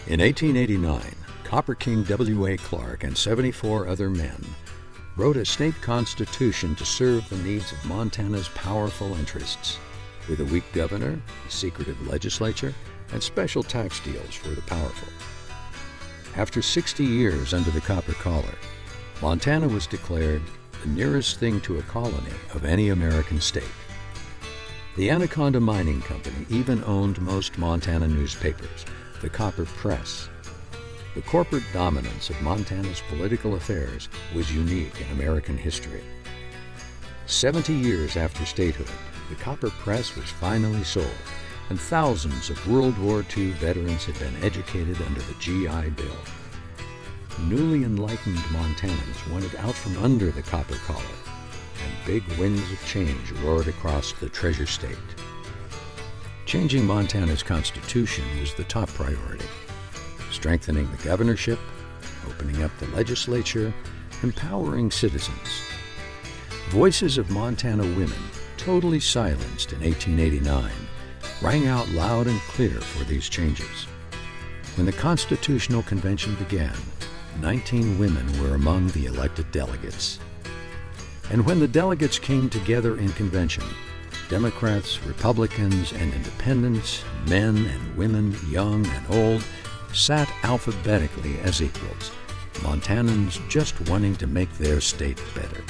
In 1889, Copper King W.A. Clark and 74 other men wrote a state constitution to serve the needs of Montana's powerful interests, with a weak governor, a secretive legislature, and special tax deals for the powerful. After 60 years under the copper collar, Montana was declared the nearest thing to a colony of any American state. The Anaconda Mining Company even owned most Montana newspapers, the Copper Press. The corporate dominance of Montana's political affairs was unique in American history. 70 years after statehood, the Copper Press was finally sold, and thousands of World War II veterans had been educated under the GI Bill. Newly enlightened Montanans wanted out from under the copper collar, and big winds of change roared across the Treasure State. Changing Montana's constitution was the top priority. Strengthening the governorship, opening up the legislature, empowering citizens. Voices of Montana women, totally silenced in 1889, rang out loud and clear for these changes. When the Constitutional Convention began, 19 women were among the elected delegates. And when the delegates came together in convention, Democrats, Republicans, and Independents, men and women, young and old, sat alphabetically as equals, Montanans just wanting to make their state better.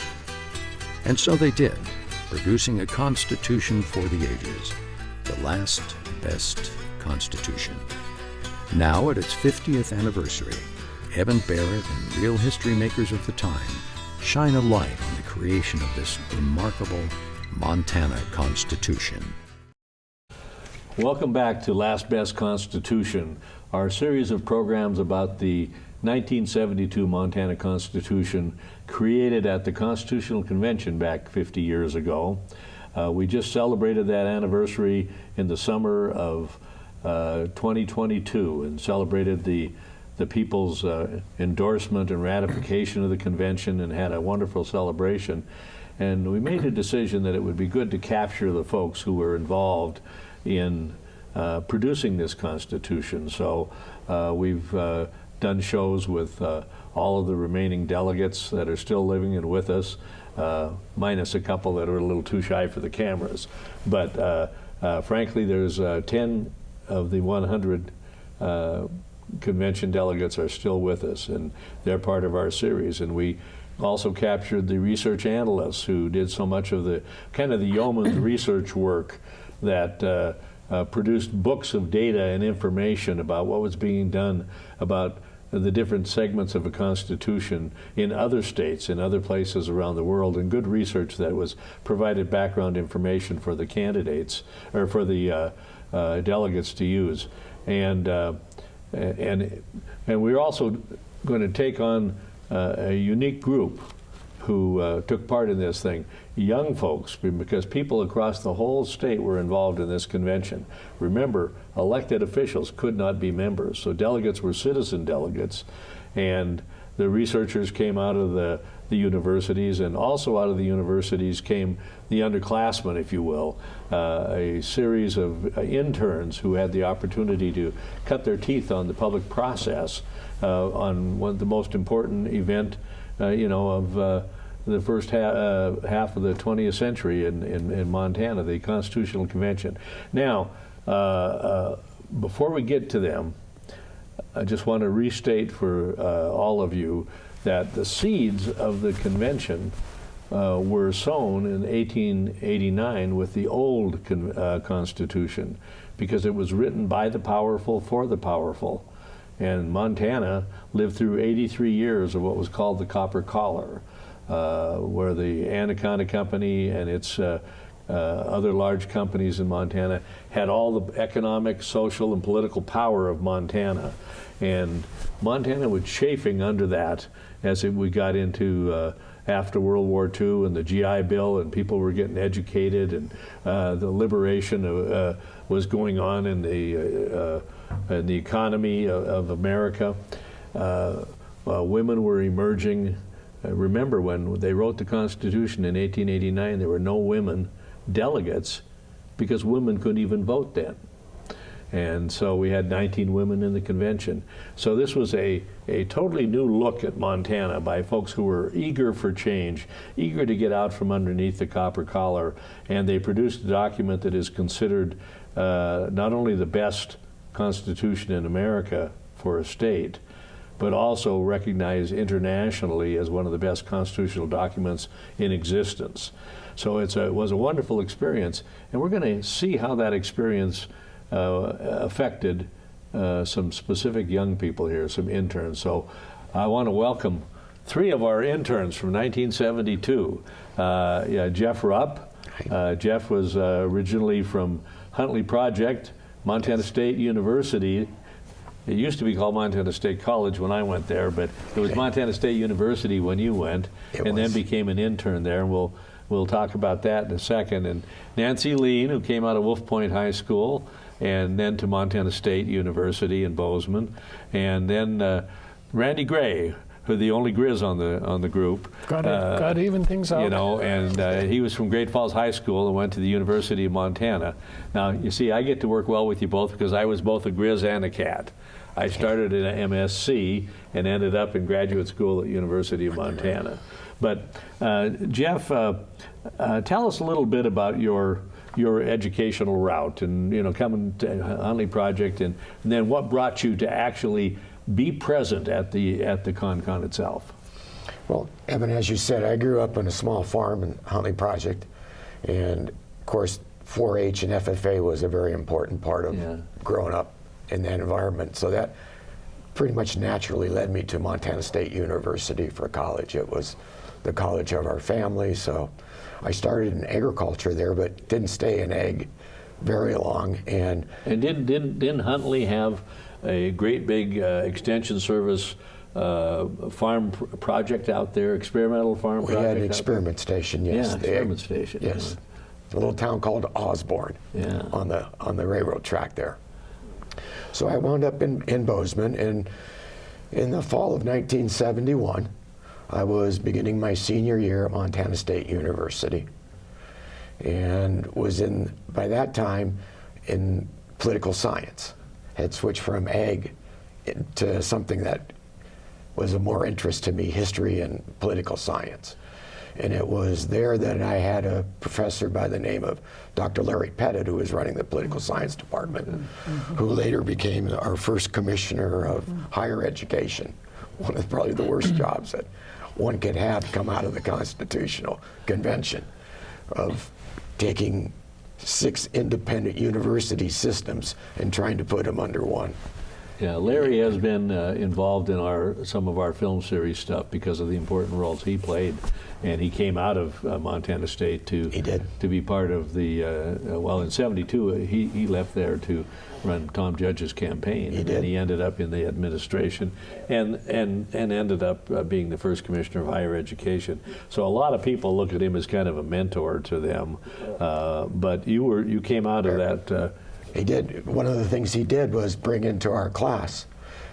And so they did, producing a constitution for the ages, the last best constitution. Now at its 50th anniversary, Evan Barrett and real history makers of the time shine a light on the creation of this remarkable Montana Constitution. Welcome back to Last Best Constitution, our series of programs about the 1972 Montana Constitution created at the Constitutional Convention back 50 years ago. We just celebrated that anniversary in the summer of 2022 and celebrated the people's endorsement and ratification of the convention and had a wonderful celebration. And we made a decision that it would be good to capture the folks who were involved in producing this Constitution. So we've done shows with all of the remaining delegates that are still living and with us, minus a couple that are a little too shy for the cameras. But frankly, there's 10 of the 100 convention delegates are still with us, and they're part of our series. And we also captured the research analysts who did so much of the kind of the yeoman's research work that produced books of data and information about what was being done about the different segments of a constitution in other states, in other places around the world, and good research that was provided background information for the candidates, or for the delegates to use. And we're also going to take on a unique group who took part in this thing, young folks, because people across the whole state were involved in this convention. Remember, elected officials could not be members, so delegates were citizen delegates, and the researchers came out of the universities, and also out of the universities came the underclassmen, if you will, a series of interns who had the opportunity to cut their teeth on the public process on the most important event of the first half of the 20th century in Montana, the Constitutional Convention. Now, before we get to them, I just want to restate for all of you that the seeds of the convention were sown in 1889 with the old Constitution, because it was written by the powerful for the powerful. And Montana lived through 83 years of what was called the Copper Collar, where the Anaconda Company and its other large companies in Montana had all the economic, social, and political power of Montana. And Montana was chafing under that as we got into after World War II and the GI Bill, and people were getting educated, and the liberation was going on in the economy of America. Women were emerging. Remember, when they wrote the Constitution in 1889, there were no women delegates because women couldn't even vote then. And so we had 19 women in the convention. So this was a totally new look at Montana by folks who were eager for change, eager to get out from underneath the copper collar. And they produced a document that is considered not only the best constitution in America for a state, but also recognized internationally as one of the best constitutional documents in existence. So it was a wonderful experience, and we're going to see how that experience affected some specific young people here, some interns. So I want to welcome 3 of our interns from 1972. Jeff Rupp. Jeff was originally from Huntley Project, Montana State University. It used to be called Montana State College when I went there, but it was Montana State University when you went, then became an intern there, and we'll talk about that in a second. And Nancy Lien, who came out of Wolf Point High School, and then to Montana State University in Bozeman, and then Randy Gray, who the only Grizz on the group. Got to even things out. You know, and he was from Great Falls High School and went to the University of Montana. Now, you see, I get to work well with you both because I was both a Grizz and a Cat. I started in an MSc and ended up in graduate school at University of Montana. But Jeff, tell us a little bit about your educational route, and coming to Huntley Project, and then what brought you to actually be present at the Con itself. Well, Evan, as you said, I grew up on a small farm in Huntley Project, and of course 4-H and FFA was a very important part of growing up in that environment. So that pretty much naturally led me to Montana State University for college. It was the college of our family, so I started in agriculture there, but didn't stay in ag very long. And didn't Huntley have a great big extension service farm project out there, experimental farm project? We had an experiment station, yes. Yeah, experiment station. Yes. It's a little town called Osborne on the railroad track there. So I wound up in Bozeman, and in the fall of 1971, I was beginning my senior year at Montana State University, and was by that time in political science. Had switched from ag to something that was of more interest to me, history and political science. And it was there that I had a professor by the name of Dr. Larry Pettit, who was running the political science department, who later became our first commissioner of higher education. One of probably the worst jobs that one could have come out of the Constitutional Convention, of taking 6 independent university systems and trying to put them under one. Yeah, Larry has been involved in some of our film series stuff because of the important roles he played, and he came out of Montana State to be part of the in '72 he left there to run Tom Judge's campaign, and he ended up in the administration and ended up being the first commissioner of higher education. So a lot of people look at him as kind of a mentor to them, but you came out of that. He did. One of the things he did was bring into our class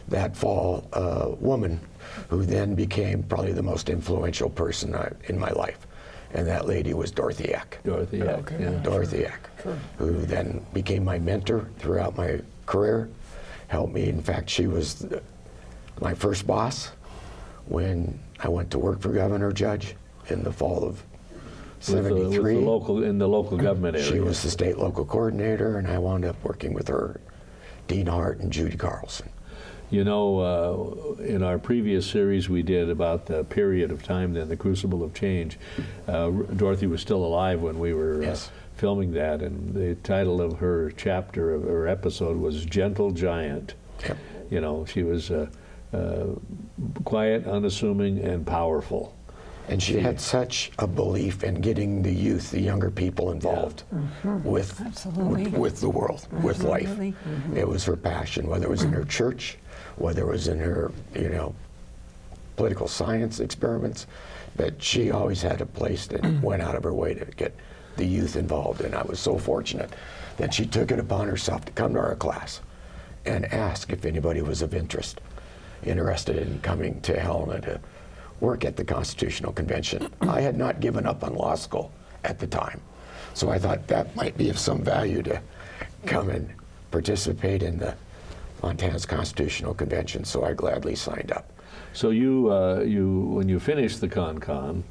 that fall a woman who then became probably the most influential person in my life. And that lady was Dorothy Eck. Dorothy Eck, okay. Yeah. Dorothy Eck, who then became my mentor throughout my career, helped me. In fact, she was my first boss when I went to work for Governor Judge in the fall of '73. In the local government area. She was the state local coordinator, and I wound up working with her, Dean Hart and Judy Carlson. You know, in our previous series we did about the period of time then, the crucible of change, Dorothy was still alive when we were filming that, and the title of her chapter, of her episode, was Gentle Giant. Yep. You know, she was quiet, unassuming, and powerful. And she had such a belief in getting the youth, the younger people involved with the world, with life. It was her passion, whether it was in her church, whether it was in her, political science experiments, but she always had a place that went out of her way to get the youth involved. And I was so fortunate that she took it upon herself to come to our class and ask if anybody was of interested in coming to Helena to work at the Constitutional Convention. I had not given up on law school at the time, so I thought that might be of some value to come and participate in the Montana's Constitutional Convention, so I gladly signed up. So when you finished the con,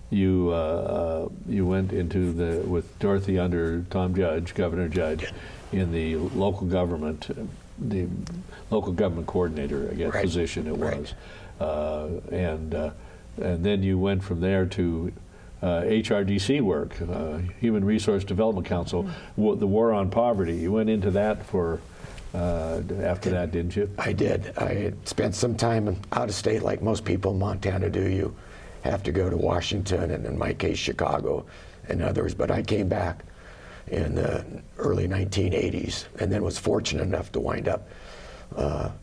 you went into with Dorothy under Tom Judge, Governor Judge, in the local government coordinator, I guess, Right. position it was, Right. And then you went from there to HRDC work, Human Resource Development Council, the war on poverty. You went into that for after that, didn't you? I did. I had spent some time out of state, like most people in Montana do. You have to go to Washington, and in my case, Chicago and others. But I came back in the early 1980s, and then was fortunate enough to wind up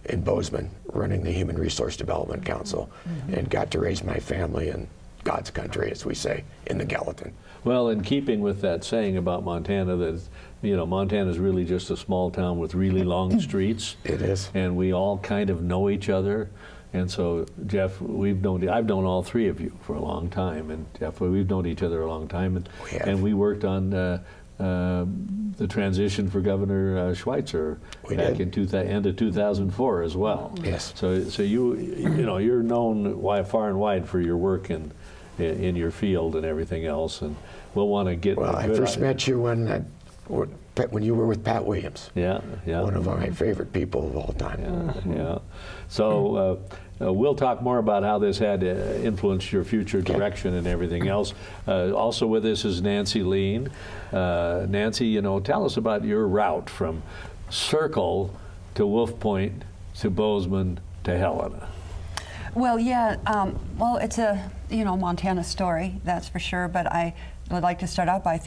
in Bozeman, running the Human Resource Development Council, and got to raise my family in God's country, as we say, in the Gallatin. Well, in keeping with that saying about Montana, that Montana is really just a small town with really long streets. It is. And we all kind of know each other. And so, Jeff, I've known all three of you for a long time, and Jeff, we've known each other a long time, and we worked on the transition for Governor Schweitzer back in end of 2004 as well. Yes. So you're known far and wide for your work in your field and everything else, and we'll want to get. Well, I first met you when you were with Pat Williams. Yeah. One of my favorite people of all time. Yeah. So we'll talk more about how this had influenced your future direction and everything else. Also with us is Nancy Lien. Nancy, tell us about your route from Circle to Wolf Point to Bozeman to Helena. Well, yeah. It's a Montana story, that's for sure. But I would like to start out by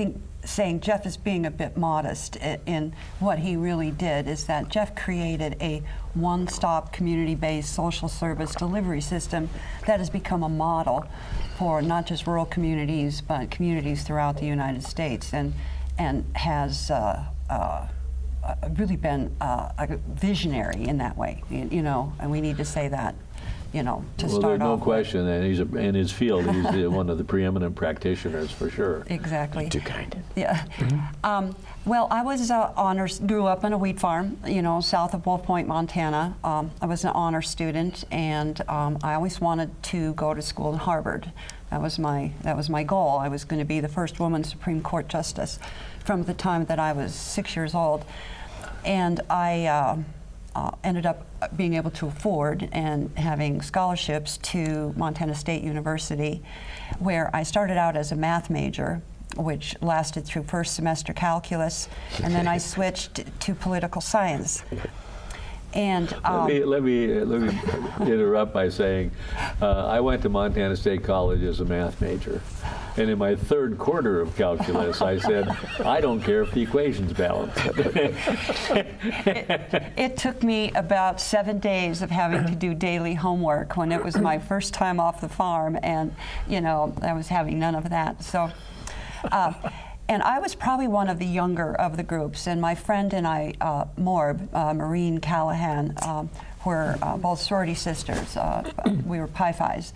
saying Jeff is being a bit modest in what he really did. Is that Jeff created a one-stop community-based social service delivery system that has become a model for not just rural communities but communities throughout the United States, and has really been a visionary in that way. And we need to say that. To start off. There's no question that he's in his field. He's one of the preeminent practitioners for sure. Exactly. Too kind. Yeah. Well, I was grew up in a wheat farm, south of Wolf Point, Montana. I was an honor student, and I always wanted to go to school in Harvard. That was my goal. I was going to be the first woman Supreme Court justice from the time that I was 6 years old, and I ended up being able to afford and having scholarships to Montana State University, where I started out as a math major, which lasted through first semester calculus, and then I switched to political science. And let me interrupt by saying I went to Montana State College as a math major, and in my third quarter of calculus, I said, I don't care if the equation's balanced. It took me about 7 days of having to do daily homework when it was my first time off the farm, and I was having none of that. So. And I was probably one of the younger of the groups, and my friend and I, Maureen Callahan, were both sorority sisters. We were Pi Phis,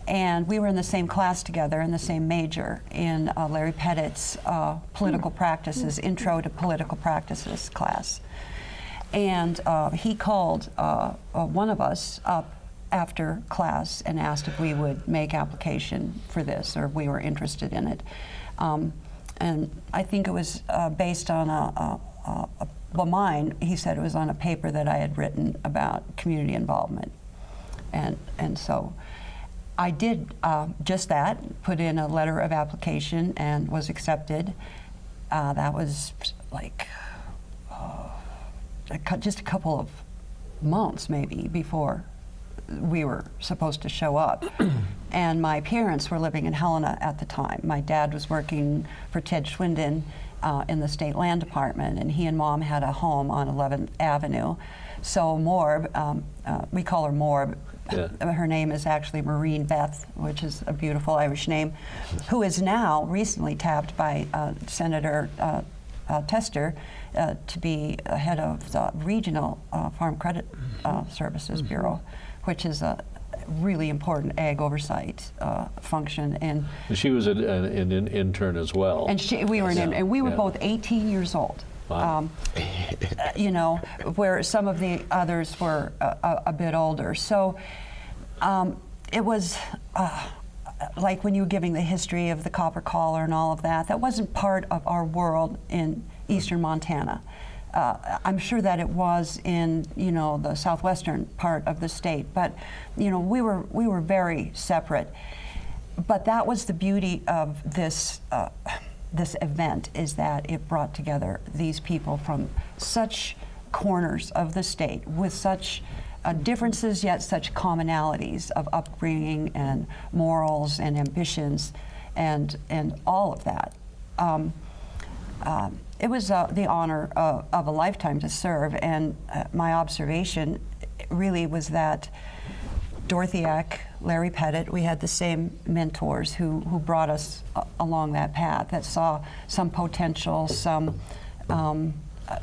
and we were in the same class together in the same major in Larry Pettit's Political Practices, Intro to Political Practices class. And he called one of us up after class and asked if we would make application for this, or if we were interested in it. And I think it was based on mine, he said it was on a paper that I had written about community involvement. And so I did just that, put in a letter of application and was accepted. That was like just a couple of months maybe before we were supposed to show up. And my parents were living in Helena at the time. My dad was working for Ted Schwinden in the State Land Department, and he and Mom had a home on 11th Avenue. So Morb, we call her Morb. Yeah. Her name is actually Maureen Beth, which is a beautiful Irish name, who is now recently tapped by Senator Tester to be head of the Regional Farm Credit Services Bureau, which is a really important ag oversight function. And she was an intern as well. And we were both 18 years old. Wow. You know, where some of the others were a bit older. So it was like when you were giving the history of the copper collar and all of that, that wasn't part of our world in eastern Montana. I'm sure that it was in, you know, the southwestern part of the state, but, you know, we were very separate. But that was the beauty of this this event, is that it brought together these people from such corners of the state with such differences yet such commonalities of upbringing and morals and ambitions and all of that. It was the honor of a lifetime to serve, and my observation really was that Dorothy Eck, Larry Pettit, we had the same mentors who brought us along that path, that saw some potential, some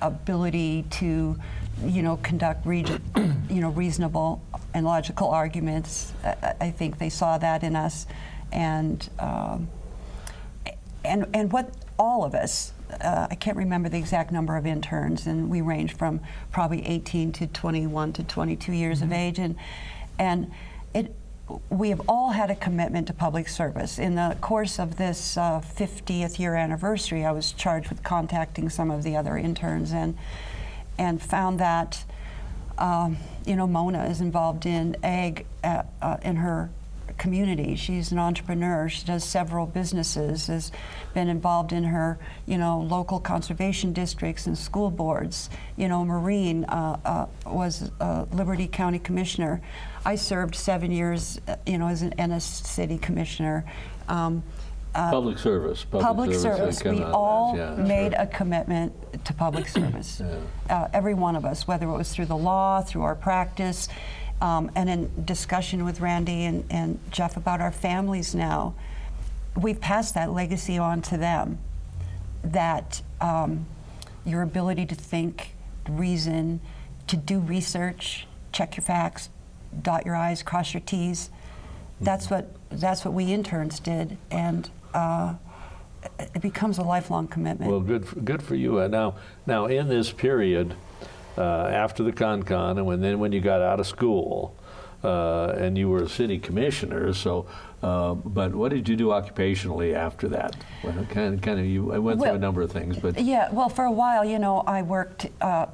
ability to, you know, conduct reasonable and logical arguments. I think they saw that in us, and what all of us. I can't remember the exact number of interns, and we ranged from probably 18 to 21 to 22 years of age, and we have all had a commitment to public service. In the course of this 50th year anniversary, I was charged with contacting some of the other interns and found that you know, Mona is involved in ag in her community. She's an entrepreneur. She does several businesses, has been involved in her, you know, local conservation districts and school boards. You know, Maureen was a Liberty County Commissioner. I served 7 years, you know, as an Ennis City Commissioner. Public service. Public service. We all made sure. a commitment to public service. Every one of us, whether it was through the law, through our practice, and in discussion with Randy and Jeff about our families now, we've passed that legacy on to them, that your ability to think, reason, to do research, check your facts, dot your I's, cross your T's. That's what we interns did, and it becomes a lifelong commitment. Well, good for you. Now in this period, after the con, and when you got out of school, and you were a city commissioner. So, but what did you do occupationally after that? Well, I went through a number of things, but yeah. Well, for a while, you know, I worked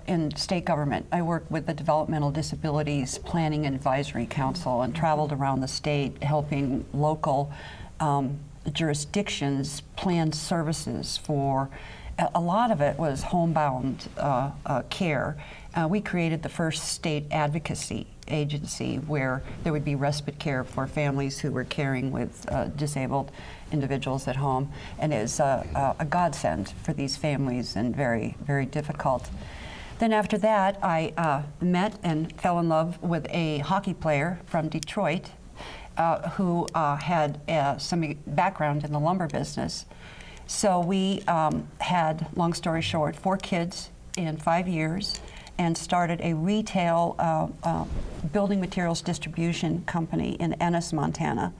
in state government. I worked with the Developmental Disabilities Planning and Advisory Council, and traveled around the state helping local jurisdictions plan services for. A lot of it was homebound care. We created the first state advocacy agency where there would be respite care for families who were caring with disabled individuals at home, and it was a godsend for these families and very, very difficult. Then after that, I met and fell in love with a hockey player from Detroit who had some background in the lumber business. So we had, long story short, 4 kids in 5 years, and started a retail building materials distribution company in Ennis, Montana,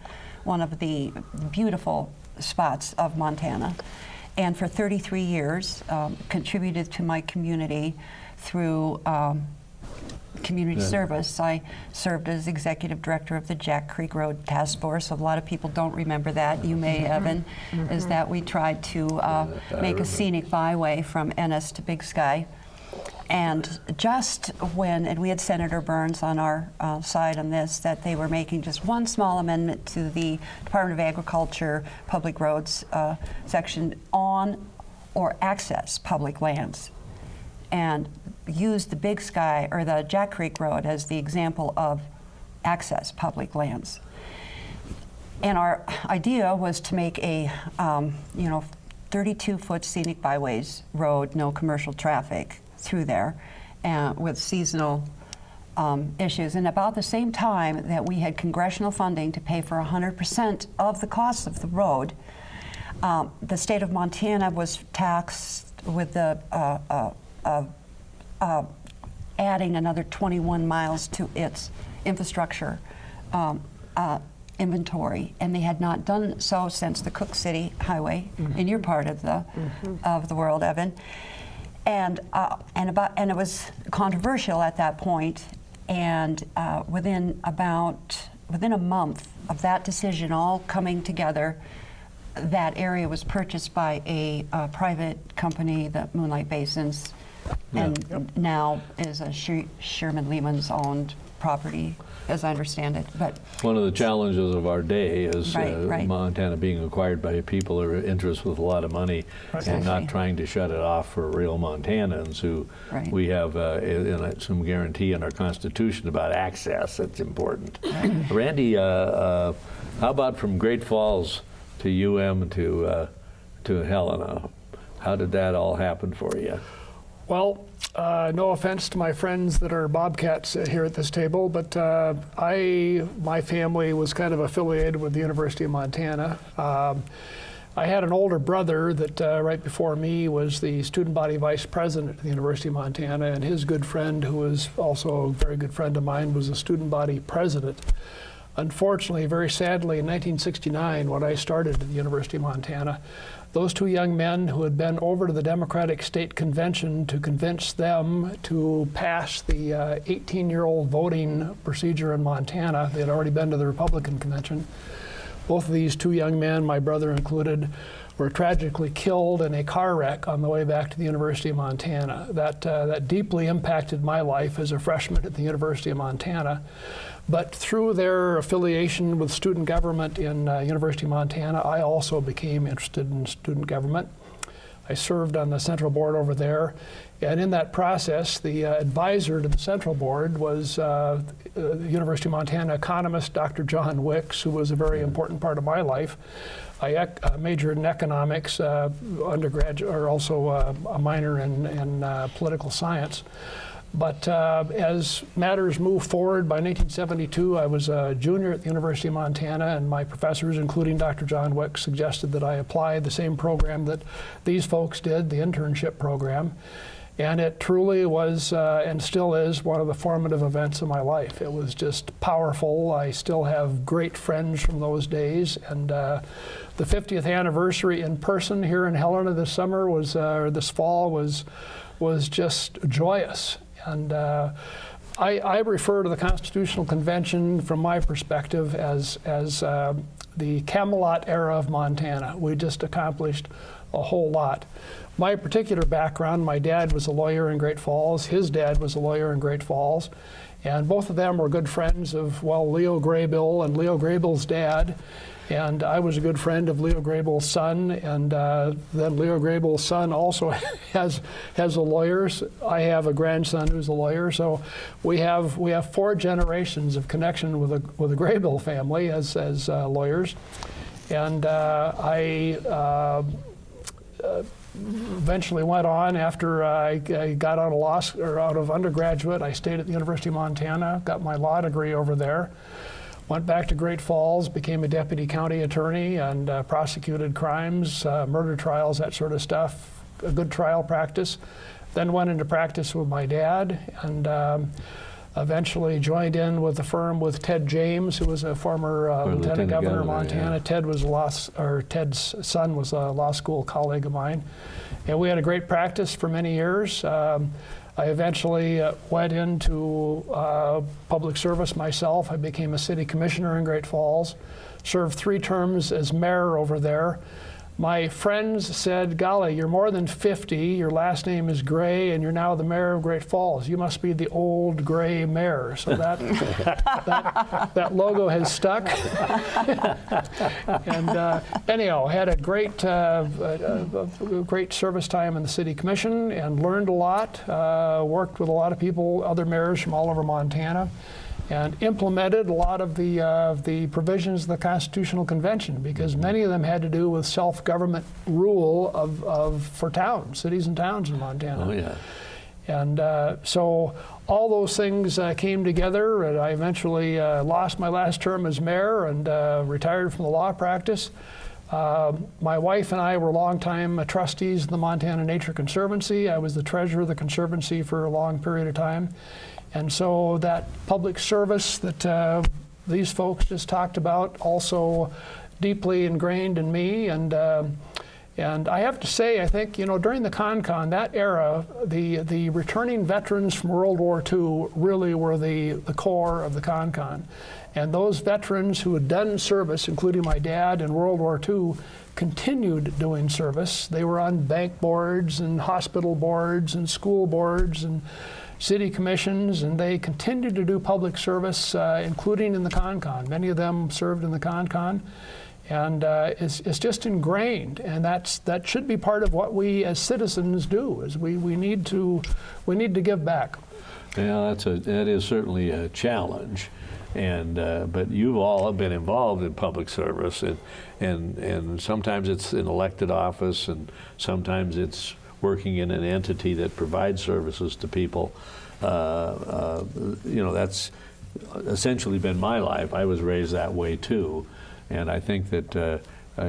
one of the beautiful spots of Montana. And for 33 years, contributed to my community through community service. I served as executive director of the Jack Creek Road Task Force. A lot of people don't remember that. You may, Evan, is that we tried to make a scenic byway from Ennis to Big Sky. And just when, and we had Senator Burns on our side on this, that they were making just one small amendment to the Department of Agriculture Public Roads section on or access public lands, and used the Big Sky or the Jack Creek Road as the example of access public lands. And our idea was to make a 32-foot scenic byways road, no commercial traffic through there, with seasonal issues. And about the same time that we had congressional funding to pay for 100% of the cost of the road, the state of Montana was taxed with the adding another 21 miles to its infrastructure inventory, and they had not done so since the Cook City Highway in your part of the world, Evan. And it was controversial at that point. And within a month of that decision all coming together, that area was purchased by a private company, the Moonlight Basins, and now is a Sherman Lehman's owned property, as I understand it. But one of the challenges of our day is right. Montana being acquired by people who are interested with a lot of money and not trying to shut it off for real Montanans who we have some guarantee in our Constitution about access. That's important. Right. Randy, how about from Great Falls to UM to Helena? How did that all happen for you? Well, no offense to my friends that are Bobcats here at this table, but my family was kind of affiliated with the University of Montana. I had an older brother that right before me was the student body vice president at the University of Montana, and his good friend, who was also a very good friend of mine, was a student body president. Unfortunately, very sadly, in 1969, when I started at the University of Montana, those two young men who had been over to the Democratic State Convention to convince them to pass the 18-year-old voting procedure in Montana, they had already been to the Republican Convention. Both of these two young men, my brother included, were tragically killed in a car wreck on the way back to the University of Montana. That deeply impacted my life as a freshman at the University of Montana. But through their affiliation with student government in University of Montana, I also became interested in student government. I served on the central board over there, and in that process, the advisor to the central board was University of Montana economist Dr. John Wicks, who was a very important part of my life. I majored in economics, undergraduate, or also a minor in political science. But as matters moved forward, by 1972, I was a junior at the University of Montana, and my professors, including Dr. John Wicks, suggested that I apply the same program that these folks did, the internship program. And it truly was, and still is, one of the formative events of my life. It was just powerful. I still have great friends from those days. And the 50th anniversary in person here in Helena this summer was, or this fall, was just joyous. And I refer to the Constitutional Convention, from my perspective, as the Camelot era of Montana. We just accomplished a whole lot. My particular background, my dad was a lawyer in Great Falls. His dad was a lawyer in Great Falls. And both of them were good friends of, well, Leo Graybill and Leo Graybill's dad. And I was a good friend of Leo Graybill's son, and then Leo Graybill's son also has a lawyer. I have a grandson who's a lawyer, so we have 4 generations of connection with the Graybill family as lawyers. And I eventually went on after I got out of undergraduate. I stayed at the University of Montana, got my law degree over there. Went back to Great Falls, became a deputy county attorney, and prosecuted crimes, murder trials, that sort of stuff, a good trial practice. Then went into practice with my dad, and eventually joined in with the firm with Ted James, who was a former lieutenant governor of Montana. Yeah. Ted's son was a law school colleague of mine. And we had a great practice for many years. I eventually went into public service myself. I became a city commissioner in Great Falls, served 3 terms as mayor over there. My friends said, golly, you're more than 50, your last name is Gray, and you're now the mayor of Great Falls. You must be the old Gray mayor. So that logo has stuck. And anyhow, had a great service time in the city commission and learned a lot, worked with a lot of people, other mayors from all over Montana, and implemented a lot of the provisions of the Constitutional Convention, because many of them had to do with self-government rule for towns, cities and towns in Montana. Oh, yeah. And so all those things came together, and I eventually lost my last term as mayor and retired from the law practice. My wife and I were longtime trustees of the Montana Nature Conservancy. I was the treasurer of the Conservancy for a long period of time. And so that public service that these folks just talked about also deeply ingrained in me. And And I have to say, I think, during the Con, that era, the returning veterans from World War II really were the core of the Con. And those veterans who had done service, including my dad in World War II, continued doing service. They were on bank boards and hospital boards and school boards and city commissions, and they continued to do public service, including in the Con. Many of them served in the Con. And it's just ingrained, and that should be part of what we as citizens do. Is we need to give back. Yeah, that is certainly a challenge, and but you've all been involved in public service, and sometimes it's in elected office, and sometimes it's working in an entity that provides services to people. That's essentially been my life. I was raised that way too. And I think that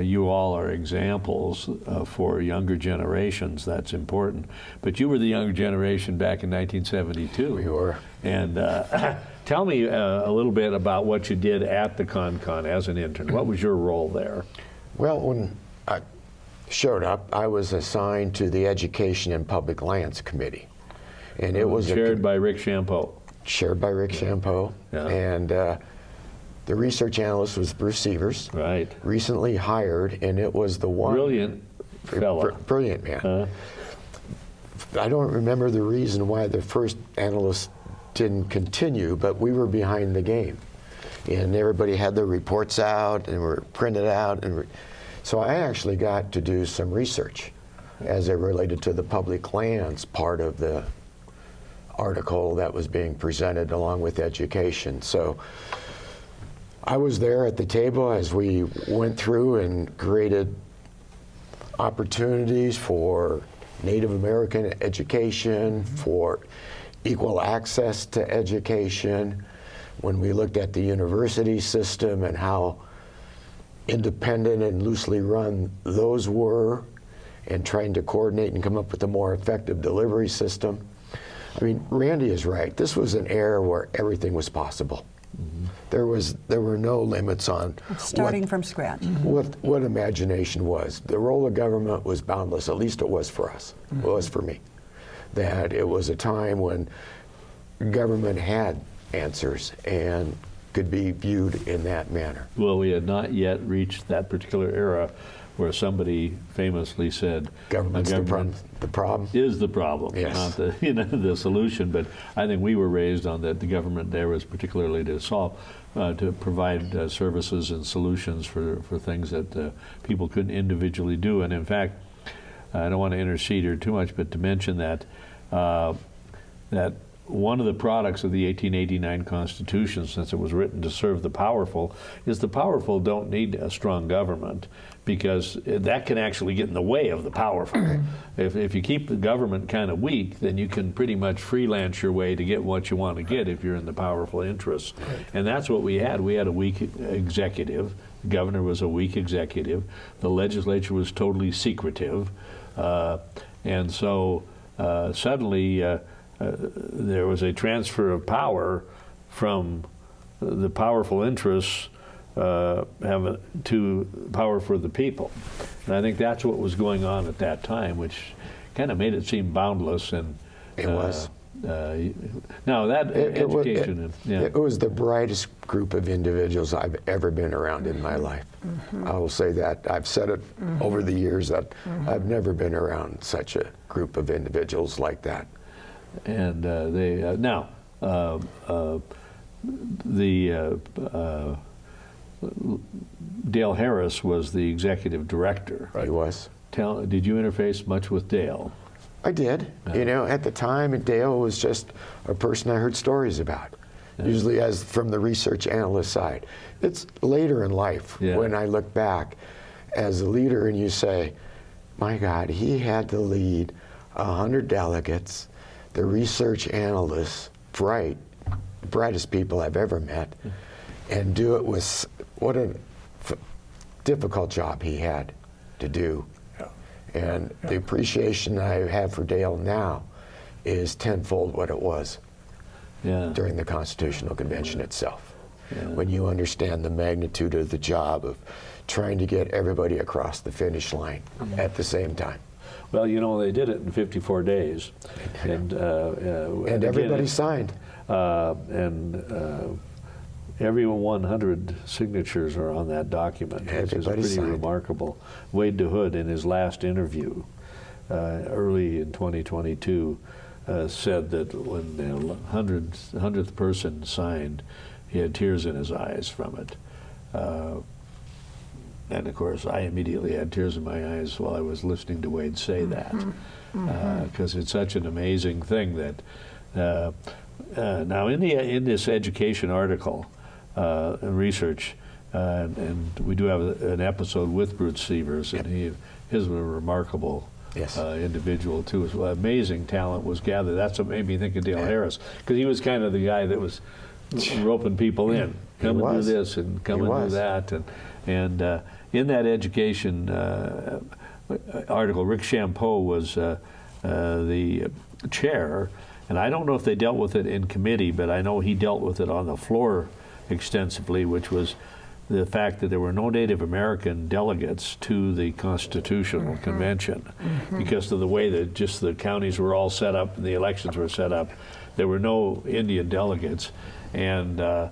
you all are examples for younger generations. That's important. But you were the younger generation back in 1972. We were. And tell me a little bit about what you did at the Con as an intern. What was your role there? Well, when I showed up, I was assigned to the Education and Public Lands Committee. And it was chaired by Rick Champeau. Chaired by Rick Champeau. Yeah. And the research analyst was Bruce Sievers. Right. Recently hired, and it was the one. Brilliant fellow. Brilliant man. I don't remember the reason why the first analyst didn't continue, but we were behind the game. And everybody had their reports out and were printed out. So I actually got to do some research as it related to the public lands part of the article that was being presented along with education. So I was there at the table as we went through and created opportunities for Native American education, for equal access to education. When we looked at the university system and how independent and loosely run those were, and trying to coordinate and come up with a more effective delivery system. I mean, Randy is right. This was an era where everything was possible. There were no limits on starting from scratch. What imagination was. The role of government was boundless. At least it was for us. It was for me. That it was a time when government had answers and could be viewed in that manner. Well, we had not yet reached that particular era where somebody famously said, Government's the problem is the problem, yes. not the solution. But I think we were raised on that the government there was particularly to provide services and solutions for things that people couldn't individually do. And in fact, I don't want to intercede here too much, but to mention that that one of the products of the 1889 Constitution, since it was written to serve the powerful, is the powerful don't need a strong government, because that can actually get in the way of the powerful. If you keep the government kind of weak, then you can pretty much freelance your way to get what you want to get if you're in the powerful interest. Right. And that's what we had. We had a weak executive. The governor was a weak executive. The legislature was totally secretive. And so suddenly there was a transfer of power from the powerful interests to power for the people. And I think that's what was going on at that time, which kind of made it seem boundless. And it was. Now that education, it was the brightest group of individuals I've ever been around in my life. I will say that. I've said it over the years that I've never been around such a group of individuals like that. And Dale Harris was the executive director. Right. He was. Did you interface much with Dale? I did. You know, at the time, Dale was just a person I heard stories about, usually as from the research analyst side. It's later in life when I look back as a leader and you say, my God, he had to lead 100 delegates, the research analysts, brightest people I've ever met, and do it with what a difficult job he had to do. And the appreciation I have for Dale now is tenfold what it was during the Constitutional Convention itself. When you understand the magnitude of the job of trying to get everybody across the finish line at the same time. Well, you know, they did it in 54 days. And Everybody signed. Every 100 signatures are on that document, which is pretty remarkable. Wade DeHood, in his last interview early in 2022, said that when the 100th person signed, he had tears in his eyes from it. And of course, I immediately had tears in my eyes while I was listening to Wade say that, because it's such an amazing thing that now in this education article and research, and we do have an episode with Bruce Sievers, and his was a remarkable individual too. Amazing talent was gathered. That's what made me think of Dale Harris, because he was kind of the guy that was roping people in. Come and do this and come and do that, and in that education article, Rick Champeau was the chair, and I don't know if they dealt with it in committee, but I know he dealt with it on the floor extensively, which was the fact that there were no Native American delegates to the Constitutional Convention because of the way that just the counties were all set up and the elections were set up. There were no Indian delegates, and there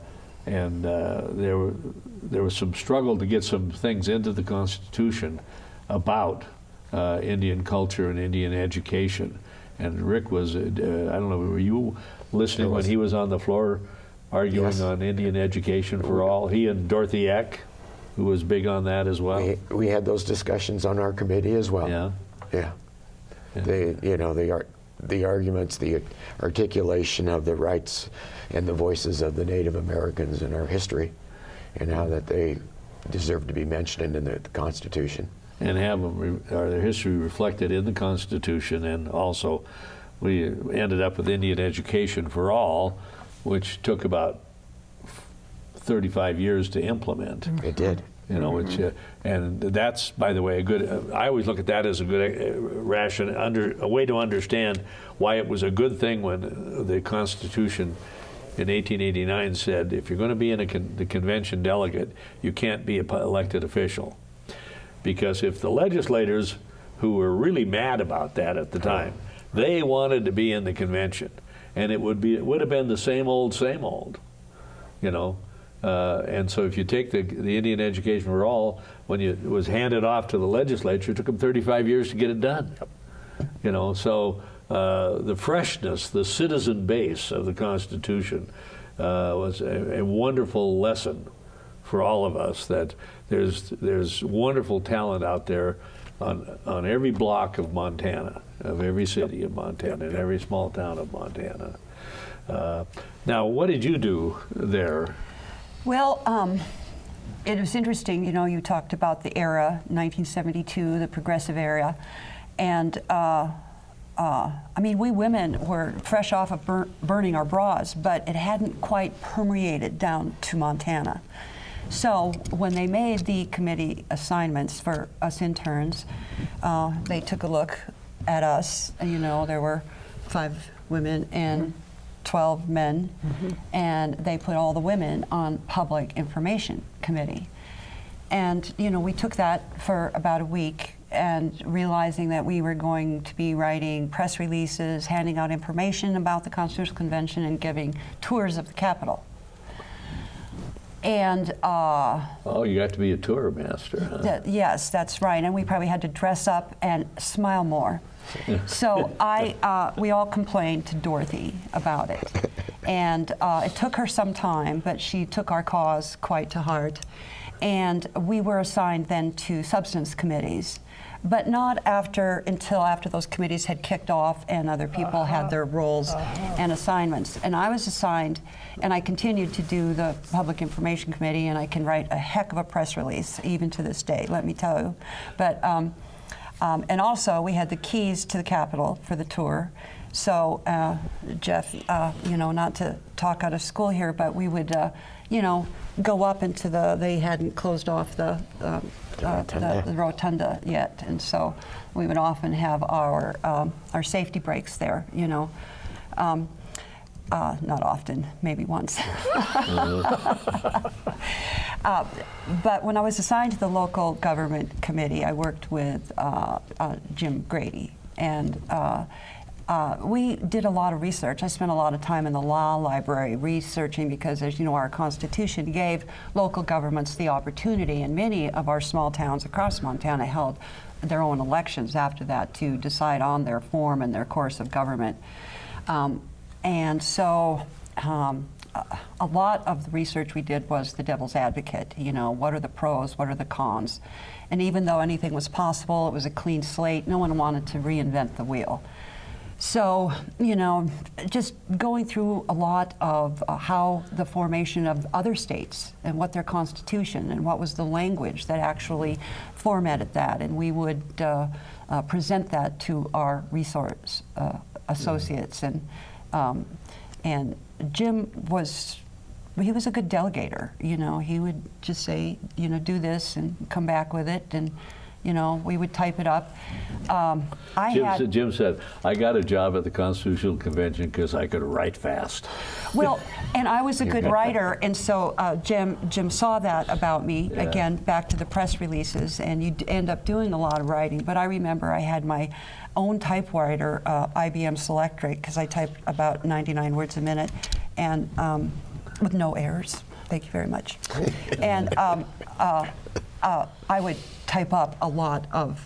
was some struggle to get some things into the Constitution about Indian culture and Indian education. And Rick was, I don't know, were you listening when he was on the floor arguing on Indian education for all? He and Dorothy Eck, who was big on that as well. We had those discussions on our committee as well. Yeah. The arguments, the articulation of the rights and the voices of the Native Americans in our history, and how that they deserve to be mentioned in the Constitution. And have their history reflected in the Constitution, and also we ended up with Indian education for all, which took about 35 years to implement. It did. You know, which, and that's, by the way, a good. I always look at that as a good a way to understand why it was a good thing when the Constitution in 1889 said, if you're going to be in the convention delegate, you can't be an elected official, because if the legislators who were really mad about that at the time, they wanted to be in the convention, and it would have been the same old, you know. And so if you take the Indian education for all, when it was handed off to the legislature, it took them 35 years to get it done. You know, so the freshness, the citizen base of the Constitution was a wonderful lesson for all of us, that there's wonderful talent out there on every block of Montana, of every city of Montana, and every small town of Montana. Now, what did you do there? Well, it was interesting, you know, you talked about the era, 1972, the progressive era, and I mean, we women were fresh off of burning our bras, but it hadn't quite permeated down to Montana. So when they made the committee assignments for us interns, they took a look at us, and, you know, there were 5 women and 12 men, and they put all the women on public information committee. And, you know, we took that for about a week, and realizing that we were going to be writing press releases, handing out information about the Constitutional Convention, and giving tours of the Capitol. And oh, you got to be a tour master, huh? Yes, that's right. And we probably had to dress up and smile more. So we all complained to Dorothy about it. And it took her some time, but she took our cause quite to heart. And we were assigned then to substance committees, but not until after those committees had kicked off and other people had their roles and assignments. And I was assigned, and I continued to do the Public Information Committee, and I can write a heck of a press release even to this day, let me tell you. But and also we had the keys to the Capitol for the tour. So Jeff, you know, not to talk out of school here, but we would, you know, go up into they hadn't closed off the rotunda yet, and so we would often have our safety breaks there, you know. not often, maybe once. But when I was assigned to the local government committee, I worked with Jim Grady, and we did a lot of research. I spent a lot of time in the law library researching because, as you know, our Constitution gave local governments the opportunity, and many of our small towns across Montana held their own elections after that to decide on their form and their course of government. And so a lot of the research we did was the devil's advocate. You know, what are the pros, what are the cons? And even though anything was possible, it was a clean slate, no one wanted to reinvent the wheel. So, you know, just going through a lot of how the formation of other states and what their constitution and what was the language that actually formatted that. And we would present that to our resource associates. And Jim was, he was a good delegator. You know, he would just say, you know, do this and come back with it. And you know, we would type it up. Jim said, I got a job at the Constitutional Convention because I could write fast. Well, and I was a good writer, and so Jim saw that about me, again, back to the press releases, and you'd end up doing a lot of writing. But I remember I had my own typewriter, IBM Selectric, because I typed about 99 words a minute, and with no errors. Thank you very much. And I would type up a lot of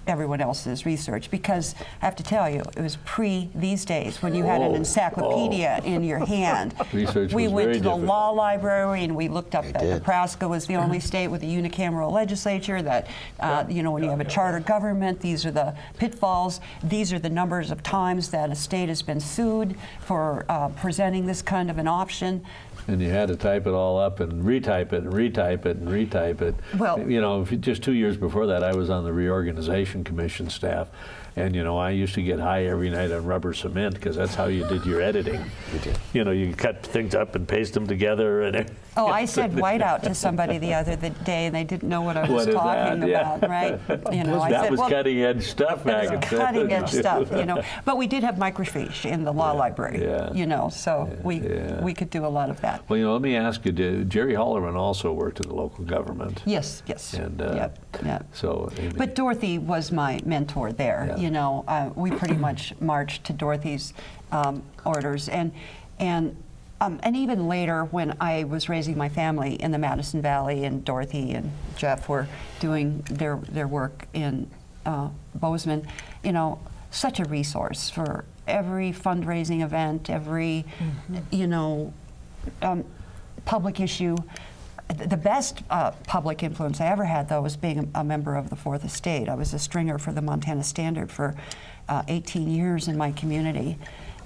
everyone else's research, because I have to tell you, it was pre these days when you had an encyclopedia in your hand. Research we was went very to the different. law library and we looked up that Nebraska was the only state with a unicameral legislature, that you know, when you have a charter government, these are the pitfalls, these are the numbers of times that a state has been sued for presenting this kind of an option. And you had to type it all up and retype it and retype it and retype it. Well, you know, just 2 years before that, I was on the Reorganization Commission staff. And, you know, I used to get high every night on rubber cement because that's how you did your editing. You know, you cut things up and paste them together. And oh, I said whiteout to somebody the other day, and they didn't know what I was talking about, right? You know, I that said, was well, cutting edge stuff back in cutting edge stuff, you know. But we did have microfiche in the law library, you know, so we could do a lot of that. Well, you know, let me ask you, Jerry Hollerman also worked in the local government. Yes, yes. And so. But Dorothy was my mentor there. Yeah. You know, we pretty much marched to Dorothy's orders, and even later when I was raising my family in the Madison Valley, and Dorothy and Jeff were doing their work in Bozeman, you know, such a resource for every fundraising event, every you know, public issue. The best public influence I ever had, though, was being a member of the Fourth Estate. I was a stringer for the Montana Standard for 18 years in my community.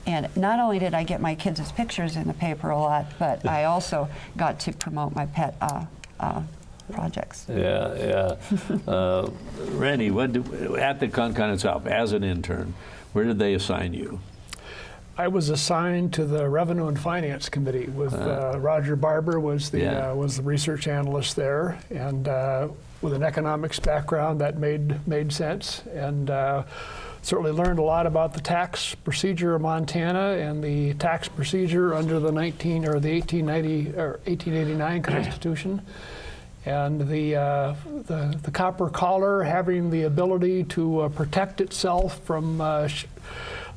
And not only did I get my kids' pictures in the paper a lot, but I also got to promote my pet projects. Yeah. Randy, at the Con itself, as an intern, where did they assign you? I was assigned to the Revenue and Finance Committee with Roger Barber was the research analyst there, and with an economics background that made sense, and certainly learned a lot about the tax procedure of Montana and the tax procedure under the 1889 Constitution, and the copper collar having the ability to protect itself from a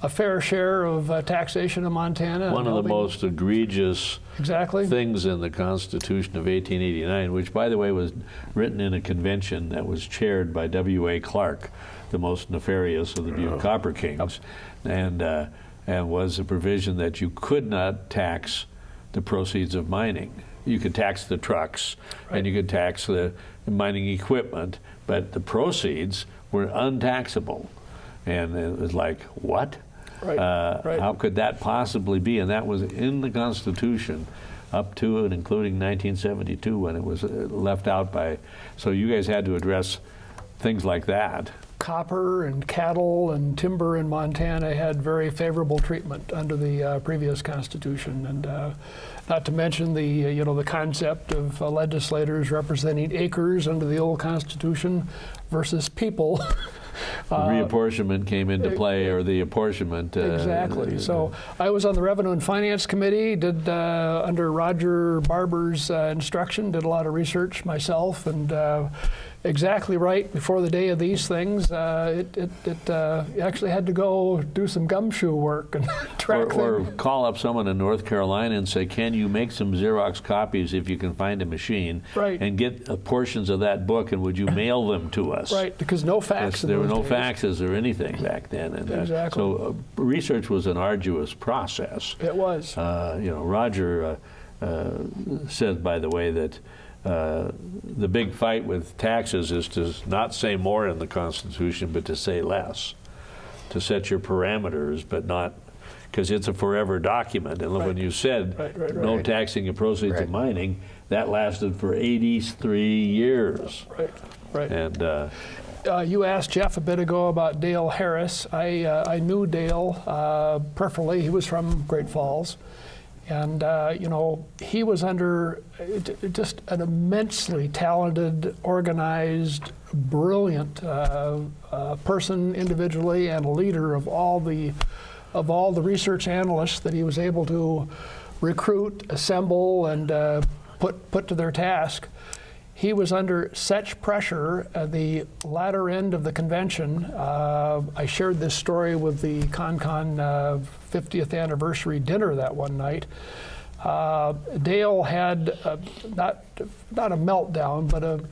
fair share of taxation in Montana. One of the most egregious things in the Constitution of 1889, which, by the way, was written in a convention that was chaired by W.A. Clark, the most nefarious of the Butte Copper Kings, and was a provision that you could not tax the proceeds of mining. You could tax the trucks, and you could tax the mining equipment, but the proceeds were untaxable. And it was like, what? How could that possibly be? And that was in the Constitution up to and including 1972 when it was left out by. So you guys had to address things like that. Copper and cattle and timber in Montana had very favorable treatment under the previous Constitution, and not to mention the concept of legislators representing acres under the old Constitution versus people reapportionment came into play, or the apportionment. Exactly. So I was on the Revenue and Finance Committee, did under Roger Barber's instruction, did a lot of research myself, and exactly right before the day of these things, you actually had to go do some gumshoe work and track or call up someone in North Carolina and say, can you make some Xerox copies if you can find a machine, right, and get portions of that book, and would you mail them to us? Right, because no fax. There were no days. faxes or anything back then. And, exactly. So research was an arduous process. It was. Roger said, by the way, that the big fight with taxes is to not say more in the Constitution, but to say less, to set your parameters, but not, because it's a forever document. And when you said no taxing of proceeds of mining, that lasted for 83 years. Right. And you asked Jeff a bit ago about Dale Harris. I knew Dale peripherally. He was from Great Falls. And, he was under just an immensely talented, organized, brilliant person individually, and a leader of all the research analysts that he was able to recruit, assemble, and put to their task. He was under such pressure at the latter end of the convention. I shared this story with the CONCON 50th anniversary dinner that one night. Dale had not a meltdown, but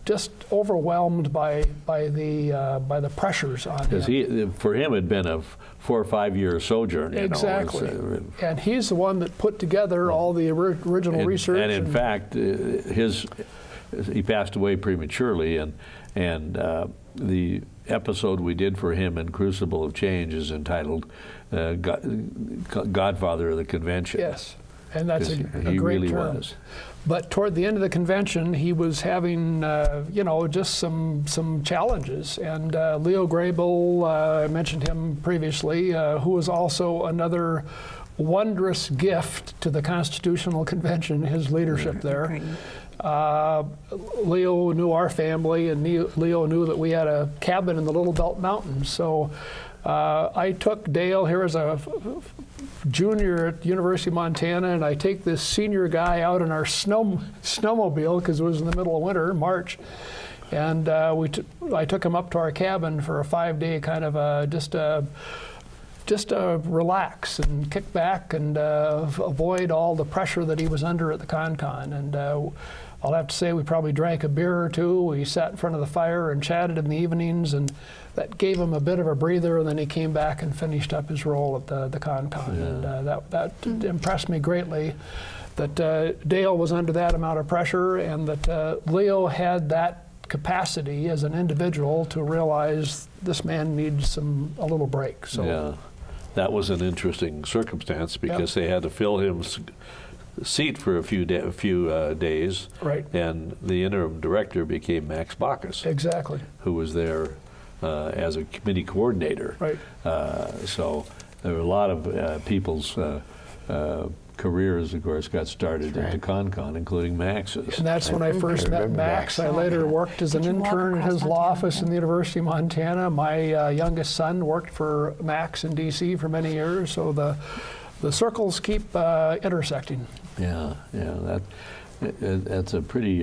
just overwhelmed by the pressures on him. Because for him, it had been a 4 or 5 year sojourn. Exactly. And he's the one that put together all the original research. And in fact, he passed away prematurely, and the episode we did for him in Crucible of Change is entitled Godfather of the Convention. Yes, and that's a he great really term. was. But toward the end of the convention, he was having, just some challenges. And Leo Grable, I mentioned him previously, who was also another wondrous gift to the Constitutional Convention, his leadership there. Leo knew our family, and Leo knew that we had a cabin in the Little Belt Mountains. So I took Dale here as a junior at the University of Montana, and I take this senior guy out in our snowmobile, because it was in the middle of winter, March, and I took him up to our cabin for a 5-day kind of just relax and kick back and avoid all the pressure that he was under at the CONCON. And I'll have to say we probably drank a beer or two. We sat in front of the fire and chatted in the evenings, and that gave him a bit of a breather, and then he came back and finished up his role at the CONCON. And that impressed me greatly, that Dale was under that amount of pressure, and that Leo had that capacity as an individual to realize this man needs a little break. So. Yeah, that was an interesting circumstance, because they had to fill his seat for a few days. Right. And the interim director became Max Bacchus. Exactly. Who was there as a committee coordinator. Right. So there were a lot of people's careers, of course, got started at the CONCON, including Max's. And that's when I first met Max. I later worked as an intern at his law office in the University of Montana. My youngest son worked for Max in D.C. for many years, so the circles keep intersecting. Yeah, that's a pretty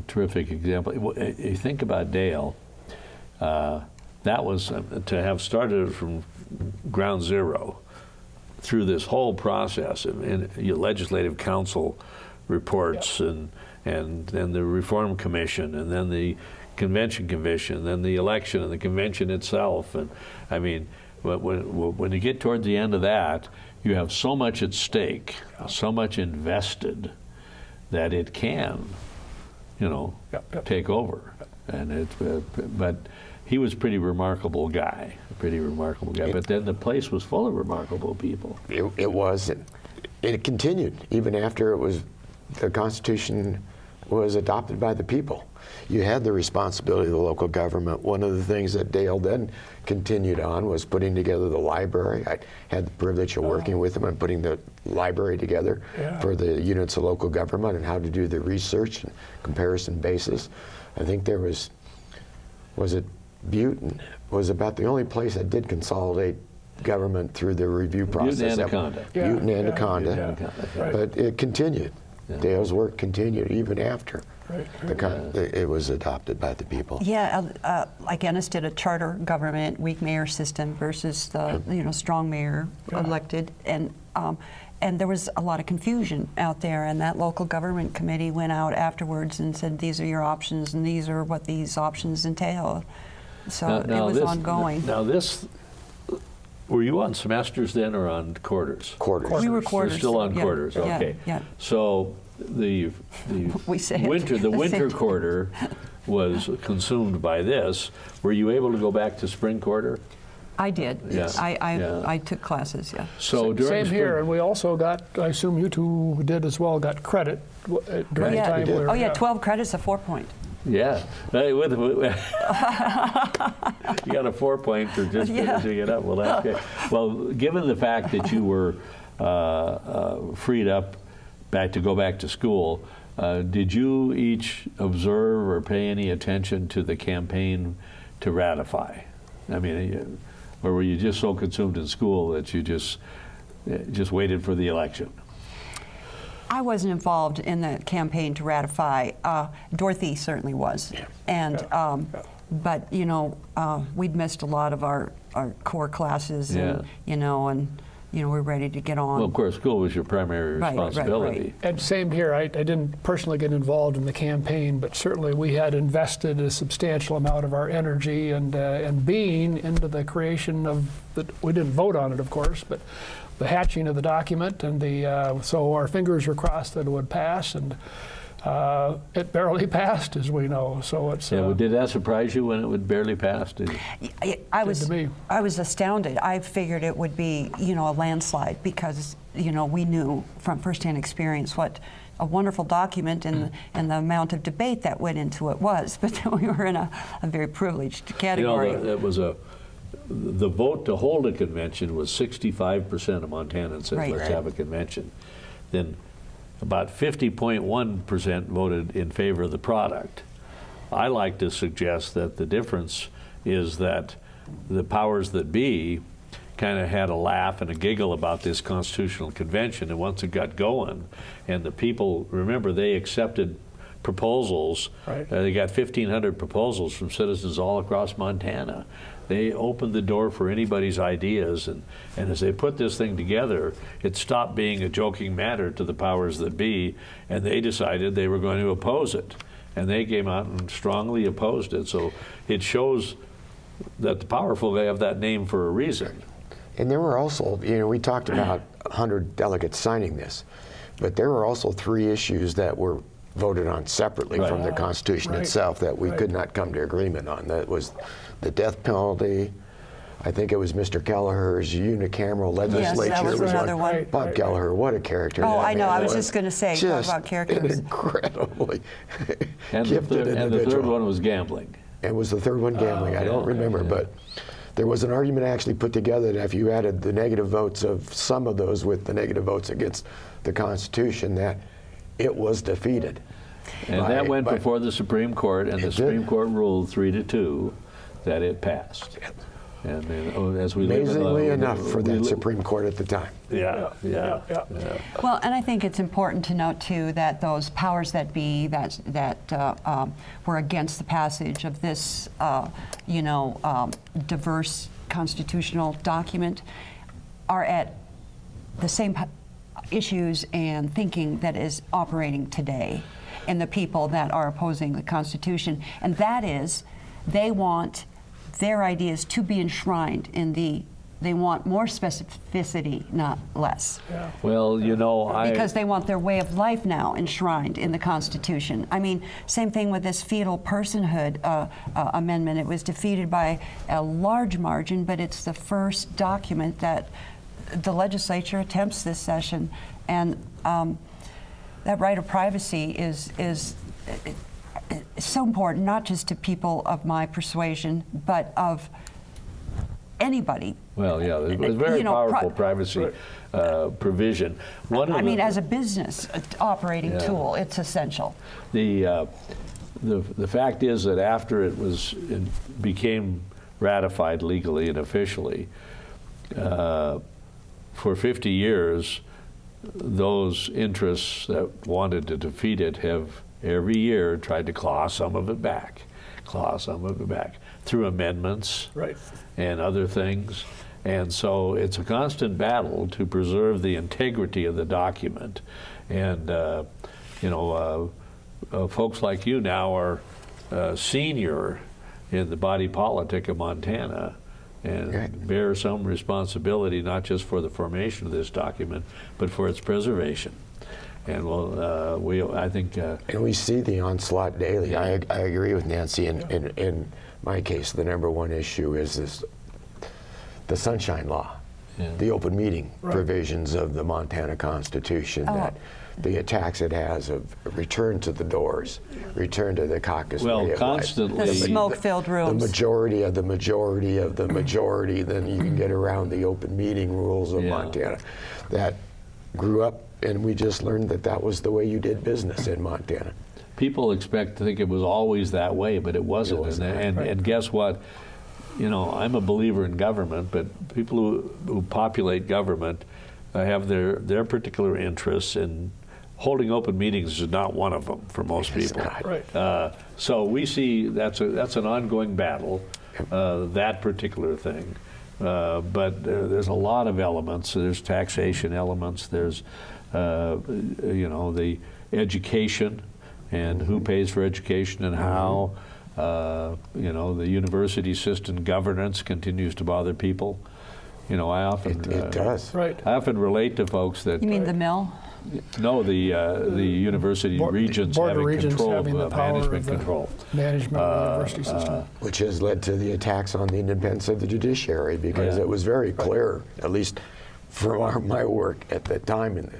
terrific example. You think about Dale, that was to have started from ground zero through this whole process of legislative council reports, and then the Reform Commission, and then the Convention Commission, then the election and the convention itself. And I mean, when you get towards the end of that, you have so much at stake, so much invested, that it can, take over. And but he was a pretty remarkable guy. But then the place was full of remarkable people. It was. It continued even after the Constitution was adopted by the people. You had the responsibility of the local government. One of the things that Dale then continued on was putting together the library. I had the privilege of working with him on putting the library together for the units of local government and how to do the research and comparison basis. I think there was was it Butte, was about the only place that did consolidate government through the review process. Butte and Anaconda. Yeah, Butte and yeah, Anaconda. yeah, that's right. But it continued. Dale's work continued even after it was adopted by the people. Yeah, like Ennis did a charter government, weak mayor system versus the strong mayor elected, and there was a lot of confusion out there. And that local government committee went out afterwards and said, "These are your options, and these are what these options entail." So it was ongoing. Now this, were you on semesters then or on quarters? Quarters. We were quarters. You're still on yeah, quarters, yeah, okay. Yeah. So the We say it winter the winter same. quarter was consumed by this. Were you able to go back to spring quarter? I did. Yes. I took classes. Yeah. So during Same spring, here, and we also got, I assume you two did as well, got credit during the Yeah. time We did. we were. Oh yeah, 12 credits, a 4-point. Yeah. Hey, you got a 4-point for just finishing it up. Well, that's good. Well, given the fact that you were freed up to go back to school, did you each observe or pay any attention to the campaign to ratify? I mean, or were you just so consumed in school that you just waited for the election? I wasn't involved in the campaign to ratify. Dorothy certainly was. Yeah. And but we'd missed a lot of our core classes, and we're ready to get on. Well, of course, school was your primary Right, right, responsibility. right. And same here, I didn't personally get involved in the campaign, but certainly we had invested a substantial amount of our energy and being into the creation of we didn't vote on it, of course, but the hatching of the document, and so our fingers were crossed that it would pass, and it barely passed, as we know. So it's. Well, did that surprise you when it would barely pass? I was to me. I was astounded. I figured it would be a landslide because we knew from firsthand experience what a wonderful document and the amount of debate that went into it was. But we were in a very privileged category. It was the vote to hold a convention was 65% of Montanans said, Right. let's have a convention. Then about 50.1% voted in favor of the product. I like to suggest that the difference is that the powers that be kind of had a laugh and a giggle about this constitutional convention, and once it got going, and the people, remember, they accepted proposals. Right. They got 1,500 proposals from citizens all across Montana. They opened the door for anybody's ideas, and as they put this thing together, it stopped being a joking matter to the powers that be, and they decided they were going to oppose it. And they came out and strongly opposed it. So it shows that the powerful have that name for a reason. And there were also, we talked about 100 delegates signing this, but there were also 3 issues that were voted on separately Right. from the Constitution Right. itself that we Right. could not come to agreement on. That was the death penalty. I think it was Mr. Kelleher's unicameral legislature. Yes, that was another one. Right. Bob Kelleher, what a character. Oh, that I know. man I was was. just going to say, talk Just about characters. an incredibly And gifted the individual. third one was gambling. It was the third one, gambling. I don't remember, but there was an argument actually put together that if you added the negative votes of some of those with the negative votes against the Constitution, that it was defeated. And that went before the Supreme Court, and the did. Supreme Court ruled 3-2 that it passed. And then, as we live in Amazingly the, enough for we that li- Supreme Court at the time. Yeah. Well, and I think it's important to note too that those powers that be that were against the passage of this, diverse constitutional document are at the same issues and thinking that is operating today in the people that are opposing the Constitution, and that is they want their ideas to be enshrined in they want more specificity, not less. Well, Because they want their way of life now enshrined in the Constitution. I mean, same thing with this fetal personhood amendment. It was defeated by a large margin, but it's the first document that the legislature attempts this session. And that right of privacy is so important, not just to people of my persuasion, but of anybody. Well, yeah, it was very powerful privacy provision. As a business operating tool, it's essential. the fact is that after it became ratified legally and officially, for 50 years, those interests that wanted to defeat it have every year tried to claw some of it back through amendments Right. and other things. And so it's a constant battle to preserve the integrity of the document. And, folks like you now are senior in the body politic of Montana and bear some responsibility not just for the formation of this document, but for its preservation. And I think. And we see the onslaught daily. I agree with Nancy. In my case, the number one issue is the Sunshine Law, the open meeting provisions of the Montana Constitution, that the attacks it has of return to the doors, return to the caucus. Well, constantly. The smoke-filled rooms. The majority of the majority of the majority, then you can get around the open meeting rules of Montana. That grew up, and we just learned that was the way you did business in Montana. People expect to think it was always that way, but it wasn't. And guess what? I'm a believer in government, but people who populate government have their particular interests, and holding open meetings is not one of them for most people. Right. So we see that's an ongoing battle, that particular thing. But there's a lot of elements. There's taxation elements. There's the education and who pays for education and how. The university system governance continues to bother people. I often it does. Right. I often relate to folks that You mean the mill? no, the university regents Board of having Regents control having the of power management of the control. Management of the university system. Which has led to the attacks on the independence of the judiciary, because it was very clear, at least from my work at the time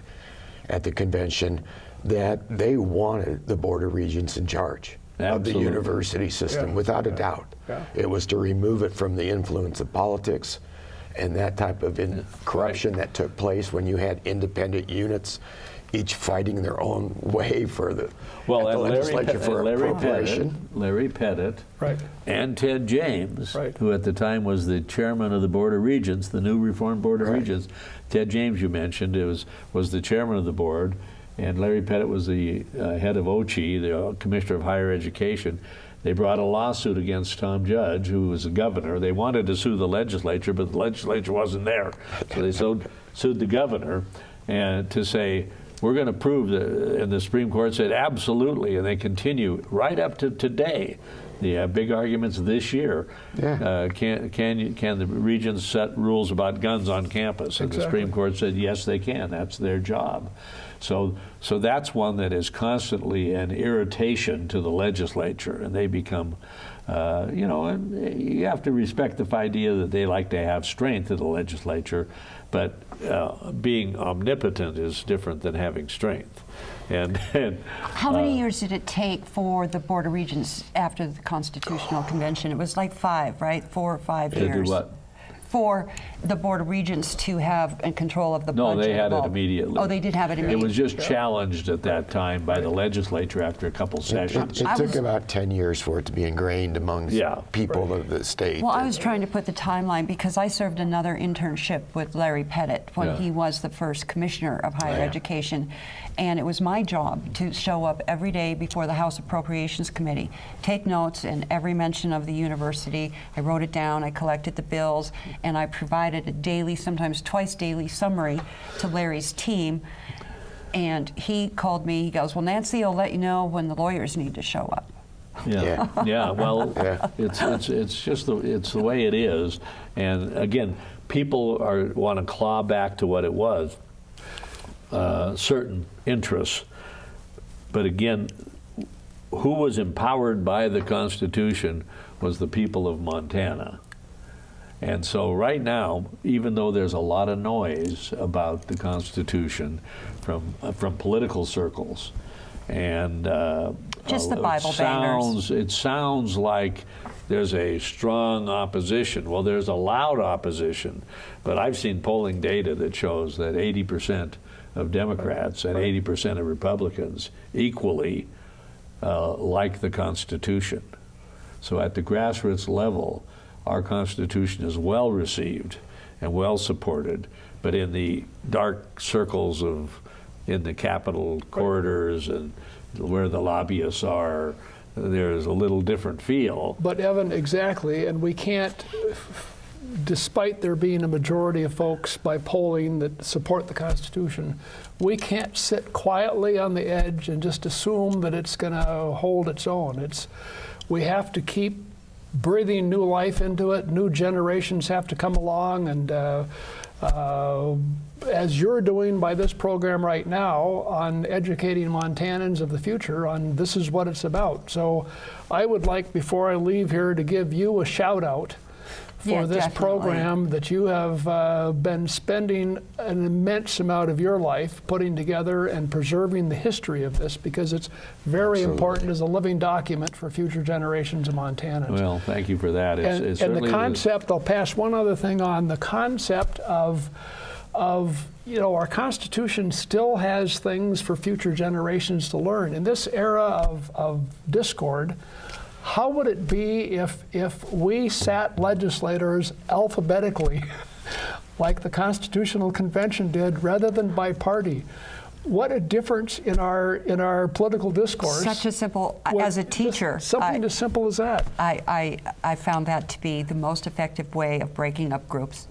at the convention, that they wanted the Board of Regents in charge of the university system, without a doubt. Yeah. It was to remove it from the influence of politics and that type of corruption that took place when you had independent units, each fighting their own way for the legislature for appropriation. Larry Pettit Right. and Ted James, Right. who at the time was the chairman of the Board of Regents, the new reformed Board of Regents. Ted James, you mentioned, was the chairman of the board, and Larry Pettit was the head of OCHE, the Commissioner of Higher Education. They brought a lawsuit against Tom Judge, who was the governor. They wanted to sue the legislature, but the legislature wasn't there. So they sued the governor and to say, we're going to prove that, and the Supreme Court said absolutely, and they continue right up to today. The big arguments this year. Can the regents set rules about guns on campus? And the Supreme Court said yes, they can. That's their job. So that's one that is constantly an irritation to the legislature, and they become, and you have to respect the idea that they like to have strength in the legislature, but being omnipotent is different than having strength. And how many years did it take for the Board of Regents after the Constitutional Convention? It was like 5, right? 4 or 5 years. To do what? For the Board of Regents to have control of the budget. No, they had it immediately. Oh, they did have it immediately. It was just challenged at that time by the legislature after a couple sessions. It took about 10 years for it to be ingrained among people of the state. Well, I was trying to put the timeline because I served another internship with Larry Pettit when he was the first commissioner of higher education. And it was my job to show up every day before the House Appropriations Committee, take notes in every mention of the university. I wrote it down, I collected the bills, and I provided a daily, sometimes twice daily summary to Larry's team. And he called me, he goes, well, Nancy will let you know when the lawyers need to show up. Well, it's just the way it is. And again, people want to claw back to what it was. Certain interests. But again, who was empowered by the Constitution was the people of Montana. And so right now, even though there's a lot of noise about the Constitution from political circles, and just the Bible bangers. It sounds like there's a strong opposition. Well, there's a loud opposition, but I've seen polling data that shows that 80% of Democrats and 80% of Republicans equally like the Constitution. So at the grassroots level, our Constitution is well received and well supported, but in the dark circles in the Capitol corridors and where the lobbyists are, there's a little different feel. But Evan, exactly, and we can't, despite there being a majority of folks by polling that support the Constitution, we can't sit quietly on the edge and just assume that it's going to hold its own. We have to keep breathing new life into it. New generations have to come along, and as you're doing by this program right now on educating Montanans of the future on this is what it's about. So I would like, before I leave here, to give you a shout out for this program that you have been spending an immense amount of your life putting together and preserving the history of this, because it's very important as a living document for future generations of Montanans. Well, thank you for that. And the concept, I'll pass one other thing on, the concept of our Constitution still has things for future generations to learn. In this era of discord, how would it be if we sat legislators alphabetically, like the Constitutional Convention did, rather than by party? What a difference in our political discourse. Such a simple, as a teacher. Something as simple as that. I found that to be the most effective way of breaking up groups.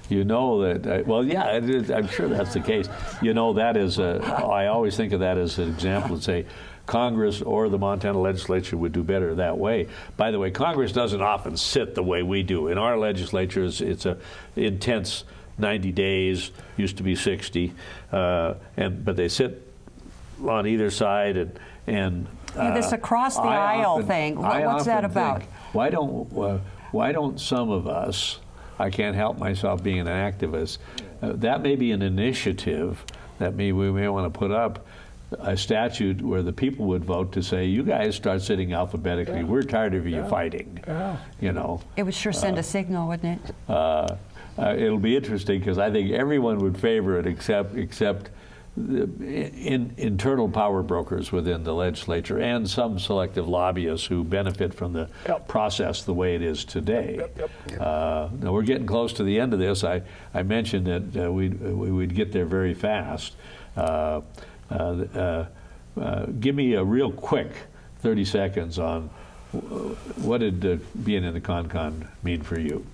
You know that, well, yeah, I'm sure that's the case. You know, that is, I always think of that as an example and say, Congress or the Montana legislature would do better that way. By the way, Congress doesn't often sit the way we do. In our legislatures, it's a intense 90 days, used to be 60, but they sit on either side and this across the aisle thing. What's that about? Why don't some of us? I can't help myself being an activist. That may be an initiative that we may want to put up a statute where the people would vote to say, you guys start sitting alphabetically. We're tired of you fighting. You know. It would sure send a signal, wouldn't it? It'll be interesting because I think everyone would favor it except internal power brokers within the legislature and some selective lobbyists who benefit from the process the way it is today. Now we're getting close to the end of this. I mentioned that we'd get there very fast. Give me a real quick 30 seconds on what did being in the ConCon mean for you?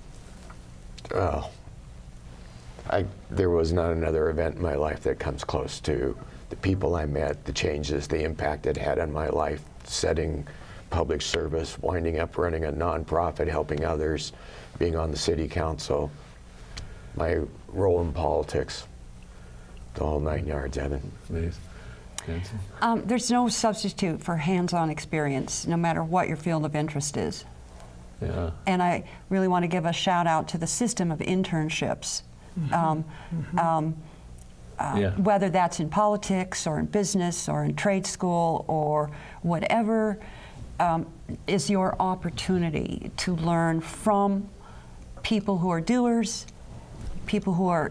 There was not another event in my life that comes close to the people I met, the changes, the impact it had on my life, setting public service, winding up running a nonprofit, helping others, being on the city council, my role in politics, the whole 9 yards, Evan. Please. There's no substitute for hands-on experience, no matter what your field of interest is. Yeah. And I really want to give a shout out to the system of internships. Whether that's in politics or in business or in trade school or whatever is your opportunity to learn from people who are doers, people who are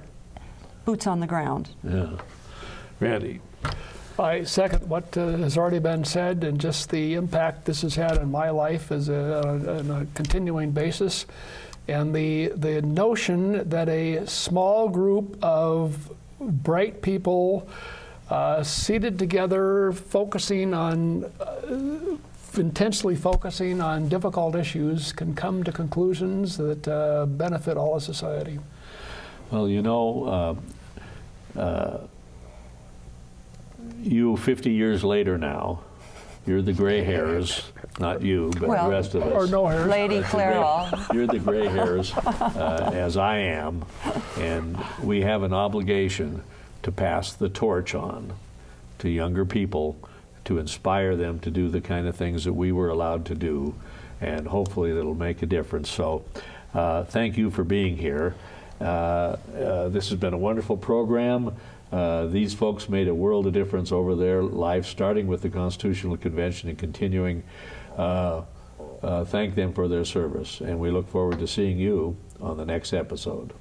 boots on the ground. Yeah. Randy. I second what has already been said, and just the impact this has had on my life on a continuing basis. And the notion that a small group of bright people seated together, intensely focusing on difficult issues, can come to conclusions that benefit all of society. Well, you know, you 50 years later now, you're the gray hairs, not you, but the rest of us. Or no hairs. Lady Clairol. You're the gray hairs, as I am, and we have an obligation to pass the torch on to younger people, to inspire them to do the kind of things that we were allowed to do, and hopefully that'll make a difference. So thank you for being here. This has been a wonderful program. These folks made a world of difference over their life, starting with the Constitutional Convention and continuing. Thank them for their service, and we look forward to seeing you on the next episode.